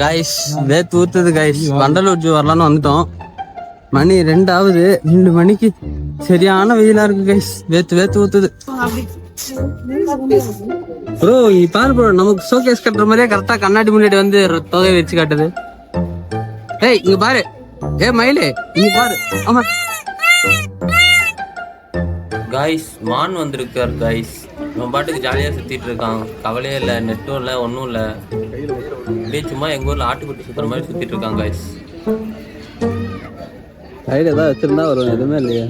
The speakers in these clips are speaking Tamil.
கைஸ் வேத்து ஊத்துது கைஸ். வண்டலூர் ஜூ வரலான்னு வந்துட்டோம். மணி 2 ஆகுது. 2 மணிக்கு சரியான வெயிலா இருக்கு கைஸ். வேத்து ஊத்துது ப்ரோ. பாரு ப்ரோ, நமக்கு ஷோகேஸ் கட்டுற மாதிரியே கரெக்டா கண்ணாடி முன்னாடி வந்து தொகை வச்சு காட்டுது. ஏய் இங்க பாரு, மயிலே இங்க பாரு. ஆமா கைஸ், மான் வந்திருக்காரு கைஸ். நம்ம பாட்டுக்கு ஜாலியா சுத்திட்டு இருக்கான். கவலையே இல்லை, நெட்டும் இல்லை, ஒன்றும் இல்லை. அப்படியே சும்மா எங்க ஊர்ல ஆட்டுக்குட்டி சுத்துற மாதிரி சுத்திட்டு இருக்காங்க கைஸ். கையில ஏதாவது வச்சிருந்தா வரும், எதுவுமே இல்லையா?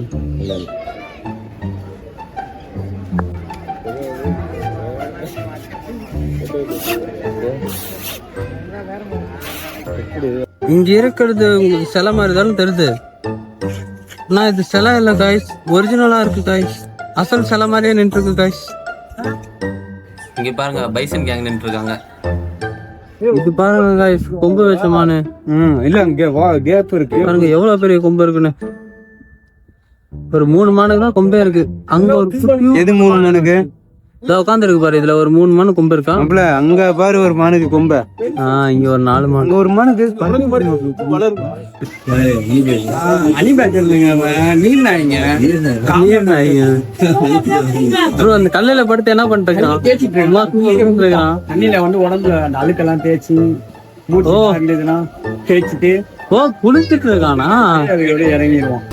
இங்க இருக்கிறது உங்களுக்கு சிலை மாதிரி தானே தெரியுது. நான் இது சிலை இல்லை கைஸ், ஒரிஜினலா இருக்கு கைஸ். அசல் சிலை மாதிரியே நின்று இருக்கு கைஸ். இங்க பாருங்க, பைசன் கேங் நின்று இருக்காங்க. இது பாருங்க கைஸ், கொம்பு வச்சமானு. இல்ல இங்க கேப் இருக்கு பாருங்க எவ்வளவு பெரிய கொம்பு இருக்குன்னு. ஒரு 3 மானுக்கு தான் கொம்பே இருக்கு. அங்க ஒரு எது 3 மானுக்கு உட்காந்து இருக்கு பாரு. இதுல ஒரு 3 மானு கொம்பு இருக்கா. அங்க பாரு ஒரு மானுக்கு கொம்ப. இங்க ஒரு 4 மானு. ஒரு மானுக்கு அந்த கல்லையில படுத்து என்ன பண்ணிட்டு இருக்கான்? தண்ணியில வந்து உடம்புல அந்த அழுக்கெல்லாம் தேய்ச்சி தேய்ச்சிட்டு குளிச்சுட்டு இருக்கானா? இறங்கிடுவோம்.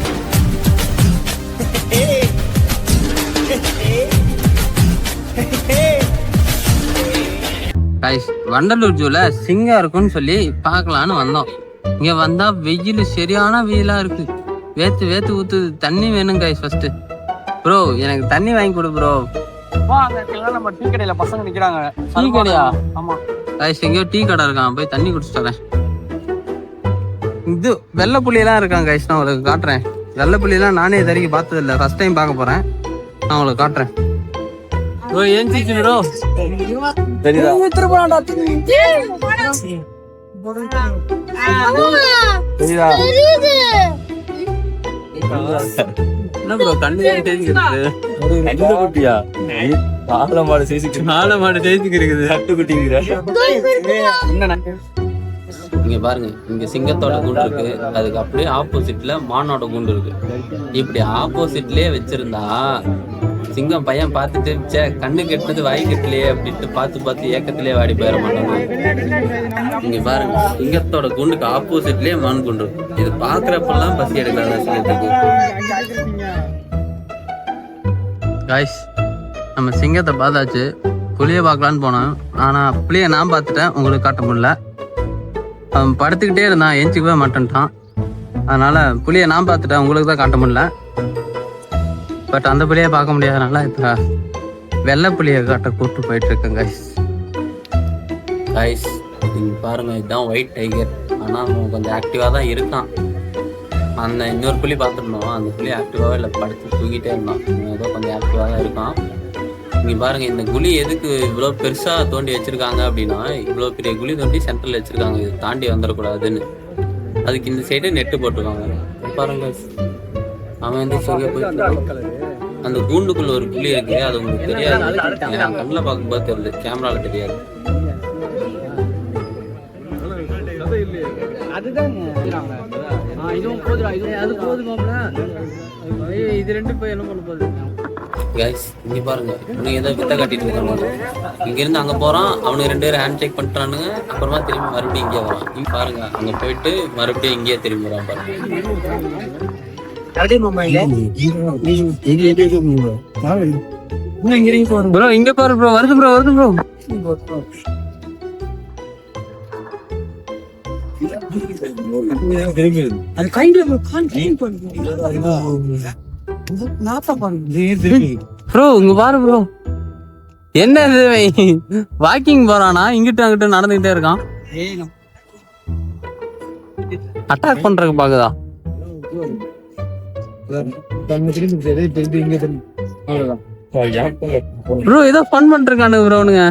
வண்டலூர் ஜூல சிங்கம் இருக்குன்னு சொல்லி பாக்கலான்னு வந்தோம். இங்க வந்தா வெயில் சரியான வெயிலா இருக்கு. வேத்து ஊத்துது. தண்ணி வேணும் கைஸ். ஃபர்ஸ்ட் ப்ரோ எனக்கு தண்ணி வாங்கி கொடு ப்ரோ. நம்ம டீ கடையில பசங்க நிக்கிறாங்க. டீ கடையா? ஆமா கைஸ், எங்கேயோ டீ கடை இருக்கான், போய் தண்ணி குடிச்சிட்டு வரேன். இது வெள்ளை புள்ளியெல்லாம் இருக்கான் கைஸ், நான் உங்களுக்கு காட்டுறேன். வெள்ளை புள்ளியெல்லாம் நானே இது வரைக்கும் பார்த்தது இல்லை, ஃபர்ஸ்ட் டைம் பார்க்க போறேன். நான் உங்களுக்கு காட்டுறேன். இங்க பாருங்க, இங்க சிங்கத்தோட கூண்டு இருக்கு, அதுக்கு அப்படியே ஆப்போசிட்ல மானோட கூண்டு இருக்கு. இப்படி ஆப்போசிட்லயே வச்சிருந்தா சிங்கம் பையன் பார்த்துட்டு கண்ணு கெட்டது வாய் கெட்டலையே அப்படின்ட்டு பார்த்து ஏக்கத்திலேயே வாடி போயிட மாட்டாங்க. இங்க பாருங்க, சிங்கத்தோட கூண்டுக்கு ஆப்போசிட்லயே மான் கூண்டு இருக்கு. இது பாக்குறப்பெல்லாம் பசி எடுக்காத சிங்கத்துக்கு. காய்ஸ், நம்ம சிங்கத்தை பார்த்தாச்சு. புளிய பார்க்கலான்னு போனோம், ஆனா புளிய நான் பார்த்துட்டேன், உங்களுக்கு காட்ட முடியல. அவன் படுத்துக்கிட்டே இருந்தான், எஞ்சிக்கவே மாட்டேன்ட்டான். அதனால புளிய நான் பார்த்துட்டேன், உங்களுக்கு தான் காட்ட முடியல. பட் அந்த புளியை பார்க்க முடியாதனால இப்போ வெள்ளை புளியை காட்ட கூப்பிட்டு போயிட்டு இருக்கேன் கைஸ். கைஸ் இங்க பாருங்க, இதுதான் ஒயிட் டைகர். ஆனால் அவன் கொஞ்சம் ஆக்டிவாக தான் இருக்கான். அந்த இன்னொரு புளி பார்த்துருந்தோம், அந்த புளி ஆக்டிவாகவே இல்லை, படுத்து தூங்கிட்டே இருந்தான். ஏதோ கொஞ்சம் ஆக்டிவாக தான் இருக்கான். இங்கே பாருங்க, இந்த குழி எதுக்கு இவ்வளோ பெருசாக தோண்டி வச்சிருக்காங்க அப்படின்னா, இவ்வளோ பெரிய குழி தோண்டி சென்டரில் வச்சிருக்காங்க, இது தாண்டி வந்துடக்கூடாதுன்னு. அதுக்கு இந்த சைடு நெட்டு போட்டிருக்காங்க பாருங்க. அவன் வந்து சரியா போயிட்டு அந்த கூண்டுக்குள்ள ஒரு புள்ளி இருக்கு, அது உங்களுக்கு தெரியாது. என் கண்ணில் பார்க்கும்போது தெரியல, கேமரால தெரியாது. இங்க பாருங்க, இவனுக்கு ஏதோ வித்த காட்டிட்டு இருக்காங்க. இங்க இருந்து அங்க போறான், அவனுக்கு 2 பேரும் ஹேண்ட் ஷேக் பண்றானுங்க. அப்புறமா திரும்பி மறுபடியும் இங்கே வரான். இங்க பாருங்க, அங்க போயிட்டு மறுபடியும் இங்கேயே திரும்பி வரான் பாருங்க. ப்ரோ இங்க பாரு ப்ரோ, வருது ப்ரோ. ப்ரோ இங்க பாரு ப்ரோ, என்ன வாக்கிங் போறானா? இங்கிட்ட அங்கிட்ட நடந்துகிட்டே இருக்கான். அட்டாக் பண்றதுக்கு பாக்குதா? ப்ரோ ஏதோ ஃபன் பண்றானு ப்ரோ. அவனுங்க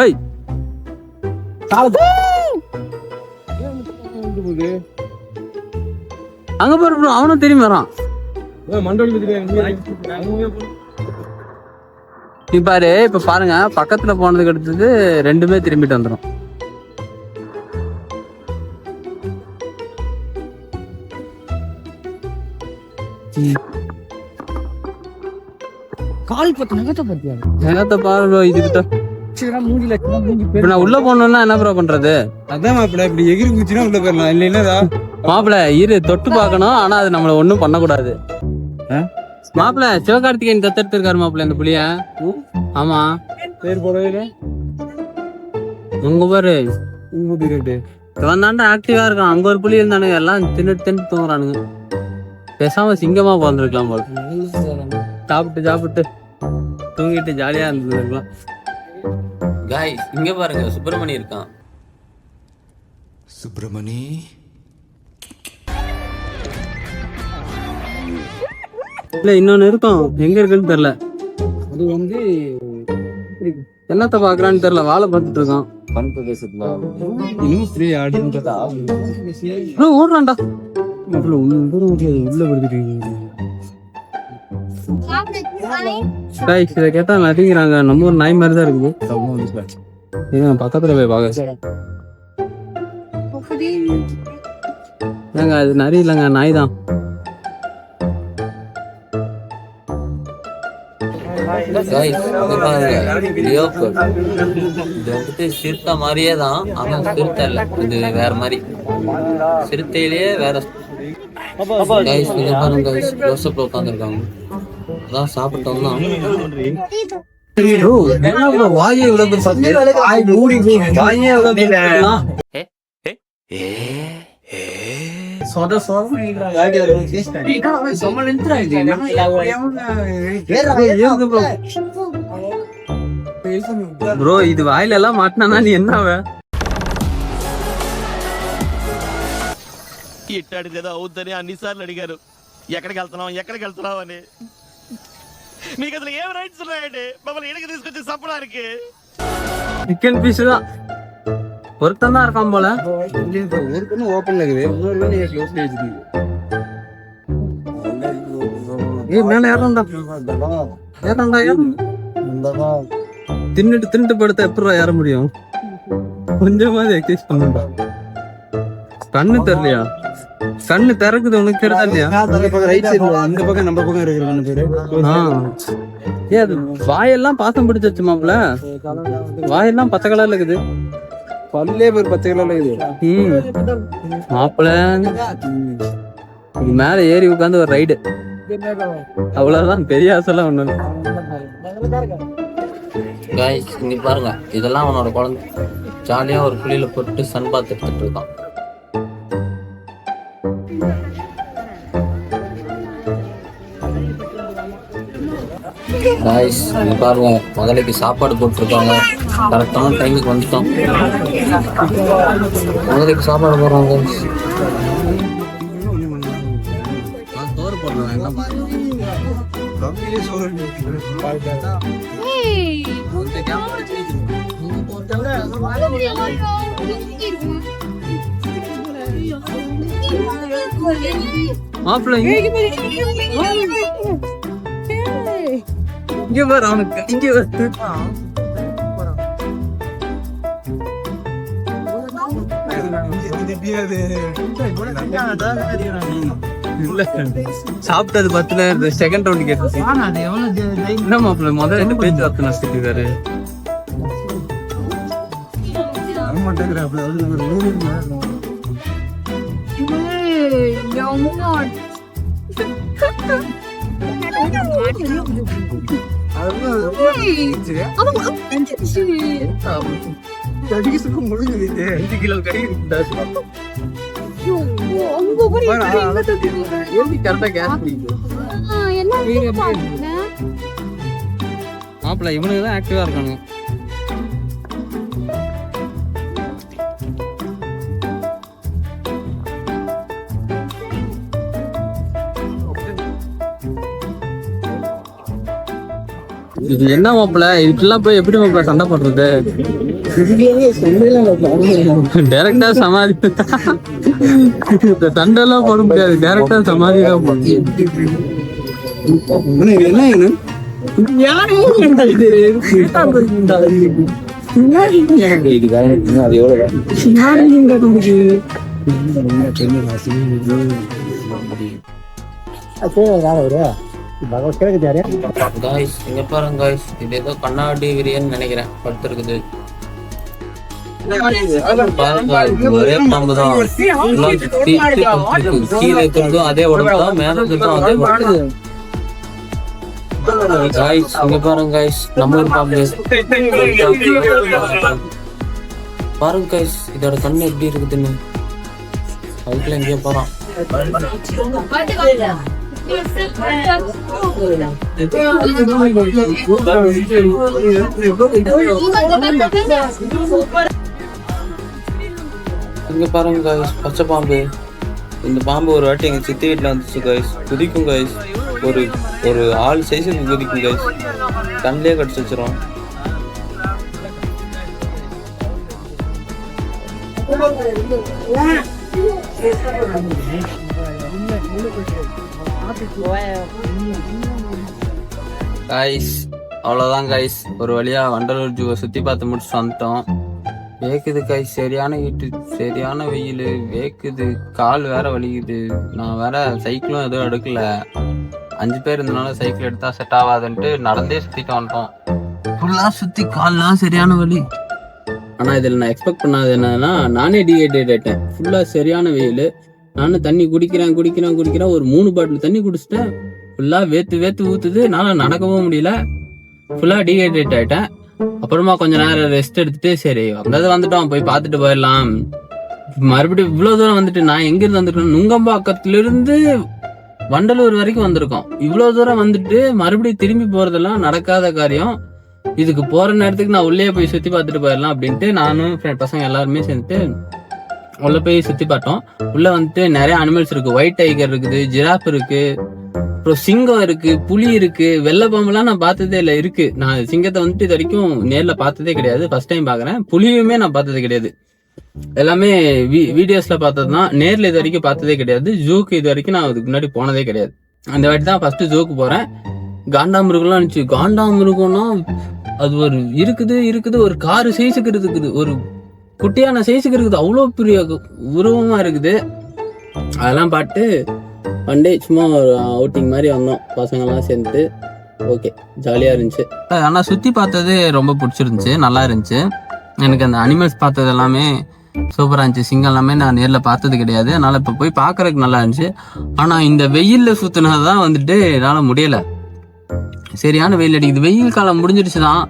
ஏய் அங்க பாரு ப்ரோ, அவனும் திரும்பி வரான். பாரு இப்ப பாருங்க, பக்கத்துல போனதுக்கு அடுத்தது ரெண்டுமே திரும்பிட்டு வந்துடும். கால் பத்து நகத்தை பத்தியா நகத்தை பாரு. இதுக்கிட்ட மூடில இப்ப நான் உள்ள போனோம்னா என்ன ப்ரோ பண்றது? அதான் மாப்பிள்ள இப்படி எகிரி குச்சினா உள்ள போயிடலாம். இல்லைன்னா மாப்பிள்ள இரு தொட்டு பார்க்கணும், ஆனா அது நம்மள ஒண்ணும் பண்ணக்கூடாது. மாப்பிள்ள சிவகார்த்திகேயன் தத்தெடுத்திருக்காரு மாப்பிள்ள இந்த புளிய. ஆமா பேர் போடவே உங்க பாரு இவன் தாண்டா ஆக்டிவா இருக்கான். அங்க ஒரு புலி இருந்தானுங்க, எல்லாம் தின்னு தூங்குறானுங்க. பேசாம சிங்கமா பிறந்திருக்கலாம் போல. சாப்பிட்டு தூங்கிட்டு ஜாலியா இருந்திருக்கலாம். காய்ஸ் இங்க பாருங்க, சுப்பிரமணி இருக்கான். சுப்பிரமணி இல்ல இன்னொன்னு இருக்கும், எங்க இருக்குன்னு தெரியல. அது வந்து என்னத்த பாக்குறான்னு தெரியல. வாழை பார்த்துட்டு இருக்கான். இன்னும் ஃப்ரீ ஆடுன்றதா ஓடுறான்டா. உள்ள வருது. இதை கேட்டா நடிக்கிறாங்க. நம்ம ஒரு நாய் மாதிரி தான் இருக்குது. பக்கத்துல போய் பாக்க ஏங்க அது நிறைய இல்லைங்க, நாய் தான். சிறுத்தை மாதிரியே தான், ஆனா சிறுத்தை இல்ல, இது வேற மாதிரி. சிறுத்தையிலேயே வேற. உட்காந்துருக்காங்க, அதான் சாப்பிட்டோம் தான். ப்ரோ இது வாயில எல்லாம் மாட்டினா நீ என்ன ఇట్టాడు కదా అవుద్దని అన్నిసార్లు అడిగారు. ఎక్కడికి వెళ్తున్నావు అని. మీకు అసలు ఏం రైట్స్ ఉన్నాయండి మమ్మల్ని ఇక్కడికి తీసుకొచ్చి చంపడానికి? சிக்கன் பீஸ் தான் ஒருத்தன் தான் இருக்கான் போல. ஒருத்தனும் ஓப்பன்ல இருக்குது. மேல ஏறண்டா தின்னுட்டு படுத்தா எப்படி ஏற முடியும்? கொஞ்சமாவது எக்ஸசைஸ் பண்ணுடா. கண்ணு தெரியலையா? கண்ணு திறக்குது உனக்கு தெரியுதா இல்லையா? அந்த பக்கம் நம்ம பக்கம் இருக்கிற அது வாயெல்லாம் பாசம் பிடிச்சிருச்சு மாப்பிள்ள. வாயெல்லாம் பச்சை கலர்ல இருக்குது. பல்லே பேர் பச்சை கலர்ல இருக்குது. மாப்பிள்ள இது மேல ஏறி உட்காந்து ஒரு ரைடு, அவ்வளவுதான். பெரிய ஆசைலாம் ஒண்ணு. இங்க பாருங்க, இதெல்லாம் அவனோட குழந்தை ஜாலியா ஒரு புள்ளியில போட்டு சன் பாத் எடுத்துட்டு இருக்கான். பாருங்க, முதலைக்கு சாப்பாடு போட்டுருக்காங்க. கரெக்டான டைமுக்கு வந்துட்டோம். முதலைக்கு சாப்பாடு போடுறாங்க. சோறு போடுறாங்க. மாப்பிள்ள இங்க பாரு, அவனுக்கு இங்க சாப்பிட்டது பத்துல செகண்ட் ரவுண்ட் கேட்டு என்ன மாப்பிள்ள முதல்ல என்ன பேச்சு வார்த்தை நஷ்டிருக்காரு. மாப்பிள்ள இவனுக்கு தான் ஆக்டிவா இருக்கானு. இது என்ன மாப்பிள்ள, இதுக்கெல்லாம் போய் எப்படி மாப்பிள்ள சண்டை போடுறது? டைரக்டா சமாதி சண்டை எல்லாம் போட முடியாது. டைரக்டா சமாதி தான் போடணும். காய்ஸ் இங்க பாருங்க காய்ஸ், இது ஏதோ கண்ணாடி விரியன்னு நினைக்கிறேன் படுத்துருக்குது. ஒரே பாம்பு தான், கீழே இருக்கிறதும் அதே உடம்பு தான், மேல இருக்கிறதும் அதே உடம்பு. காய்ஸ் இங்க பாருங்க காய்ஸ், நம்ம ஒரு பாம்பு பாருங்க காய்ஸ், இதோட கண்ணு எப்படி இருக்குதுன்னு. அதுக்குள்ள எங்கேயோ போறான். இங்க பாருங்க காய்ஸ், பச்சை பாம்பு. இந்த பாம்பு ஒரு வாட்டி எங்க சித்தி வீட்டுல வந்துச்சு காய்ஸ். குதிக்கும் காய்ஸ், ஒரு ஒரு ஆள் சைஸுக்கு குதிக்கும் காய்ஸ். கண்ணிலே கடிச்சு வச்சிரும். காய்ஸ் அவ்வளோதான் காய்ஸ், ஒரு வழியா வண்டலூர் ஜூவை சுற்றி பார்த்து முடிச்சுட்டு வந்துட்டோம். வேக்குது காய்ஸ், சரியான ஹீட்டு, சரியான வெயில், வேக்குது, கால் வேற வலிக்குது. நான் வேற சைக்கிளும் எதுவும் எடுக்கல, 5 பேர் இருந்தனால சைக்கிள் எடுத்தா செட் ஆகாதுன்ட்டு நடந்தே சுற்றிட்டு வந்துட்டோம். ஃபுல்லாக சுற்றி கால்லாம் சரியான வலி. ஆனால் இதில் நான் எக்ஸ்பெக்ட் பண்ணாது என்னன்னா, நானே டீஹைட்ரேட் ஆகிட்டேன். ஃபுல்லாக சரியான வெயில். நானும் தண்ணி குடிக்கிறேன். ஒரு 3 பாட்டில் தண்ணி குடிச்சிட்டேன். ஃபுல்லாக வேத்து ஊற்றுது. என்னால் நடக்கவும் முடியல. ஃபுல்லாக டீஹைட்ரேட் ஆகிட்டேன். அப்புறமா கொஞ்ச நேரம் ரெஸ்ட் எடுத்துட்டு, சரி வந்துட்டோம், போய் பார்த்துட்டு போயிடலாம். மறுபடியும் இவ்வளோ தூரம் வந்துட்டு, நான் எங்கேருந்து வந்துருக்கேன், நுங்கம்பாக்கத்துலேருந்து வண்டலூர் வரைக்கும் வந்திருக்கோம். இவ்வளோ தூரம் வந்துட்டு மறுபடியும் திரும்பி போகிறதெல்லாம் நடக்காத காரியம். இதுக்கு போகிற நேரத்துக்கு நான் உள்ளே போய் சுற்றி பார்த்துட்டு போயிடலாம் அப்படின்ட்டு நானும் பசங்க எல்லாருமே சேர்ந்துட்டு உள்ள போய் சுற்றி பார்த்தோம். உள்ளே வந்துட்டு நிறைய அனிமல்ஸ் இருக்குது. ஒயிட் டைகர் இருக்குது, ஜிராஃப் இருக்குது, அப்புறம் சிங்கம் இருக்கு, புலி இருக்கு, வெள்ளை பாம்பெல்லாம் நான் பார்த்ததே இல்லை. இருக்கு, நான் சிங்கத்தை வந்துட்டு இது வரைக்கும் நேரில் பார்த்ததே கிடையாது, ஃபர்ஸ்ட் டைம் பார்க்குறேன். புலியுமே நான் பார்த்தது கிடையாது, எல்லாமே வீடியோஸ்ல பார்த்தது தான். நேரில் இது வரைக்கும் பார்த்ததே கிடையாது. ஜூக்கு இது வரைக்கும் நான் அதுக்கு முன்னாடி போனதே கிடையாது. அந்த வாட்டி தான் ஃபர்ஸ்ட் ஜூக்கு போறேன். காண்டாமிருகம்லாம் இருந்துச்சு. காண்டாமிருகம்னா அது ஒரு இருக்குது, ஒரு காரு சைஸுக்கு இருக்குது, ஒரு குட்டியான சைஸுக்கு இருக்குது, அவ்வளோ பெரிய உருவமா இருக்குது. அதெல்லாம் பார்த்து ஒன் டே சும்மா ஒரு அவுட்டிங் மாதிரி வந்தோம் பசங்கள்லாம் சேர்ந்துட்டு. ஓகே, ஜாலியாக இருந்துச்சு. ஆனால் சுற்றி பார்த்தது ரொம்ப பிடிச்சிருந்துச்சு, நல்லா இருந்துச்சு. எனக்கு அந்த அனிமல்ஸ் பார்த்தது எல்லாமே சூப்பராக இருந்துச்சு. சிங்கம் எல்லாமே நான் நேரில் பார்த்தது கிடையாது, அதனால் இப்போ போய் பார்க்குறதுக்கு நல்லா இருந்துச்சு. ஆனால் இந்த வெயிலில் சுற்றினது தான் வந்துட்டு என்னால் முடியலை. சரியான வெயில் அடிக்குது. வெயில் காலம் முடிஞ்சிடுச்சு தான்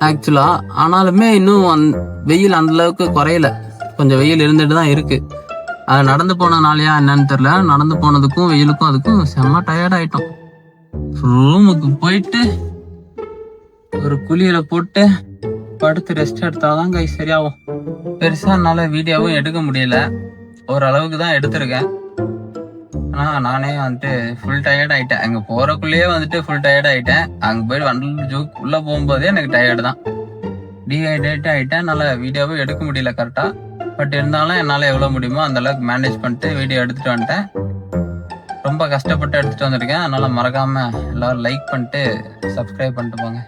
ஆக்சுவலாக, ஆனாலுமே இன்னும் வெயில் அந்தளவுக்கு குறையல. கொஞ்சம் வெயில் இருந்துட்டு தான் இருக்குது. அது நடந்து போனனாலையா என்னன்னு தெரியல, நடந்து போனதுக்கும் வெயிலுக்கும் அதுக்கும் செம்ம டயர்ட் ஆயிட்டோம். ரூமுக்கு போயிட்டு ஒரு குளியல போட்டு படுத்து ரெஸ்ட் எடுத்தாதான் கை சரியாகும். பெருசா என்னால வீடியோவும் எடுக்க முடியல, ஓரளவுக்கு தான் எடுத்திருக்கேன். ஆனா நானே வந்துட்டு ஃபுல் டயர்ட் ஆயிட்டேன். அங்க போறக்குள்ளேயே வந்துட்டு ஃபுல் டயர்ட் ஆயிட்டேன். அங்க போயிட்டு வண்டலூர் ஜூக்கு உள்ள போகும்போதே எனக்கு டயர்டு தான், டீஹைட்ரேட் ஆயிட்டேன். என்னால வீடியோவும் எடுக்க முடியல கரெக்டா. பட் இருந்தாலும் என்னால் எவ்வளோ முடியுமோ அந்த அளவுக்கு மேனேஜ் பண்ணிட்டு வீடியோ எடுத்துகிட்டு வந்துட்டேன். ரொம்ப கஷ்டப்பட்டு எடுத்துகிட்டு வந்திருக்கேன். அதனால் மறக்காமல் எல்லோரும் லைக் பண்ணிட்டு சப்ஸ்கிரைப் பண்ணிட்டு போங்க.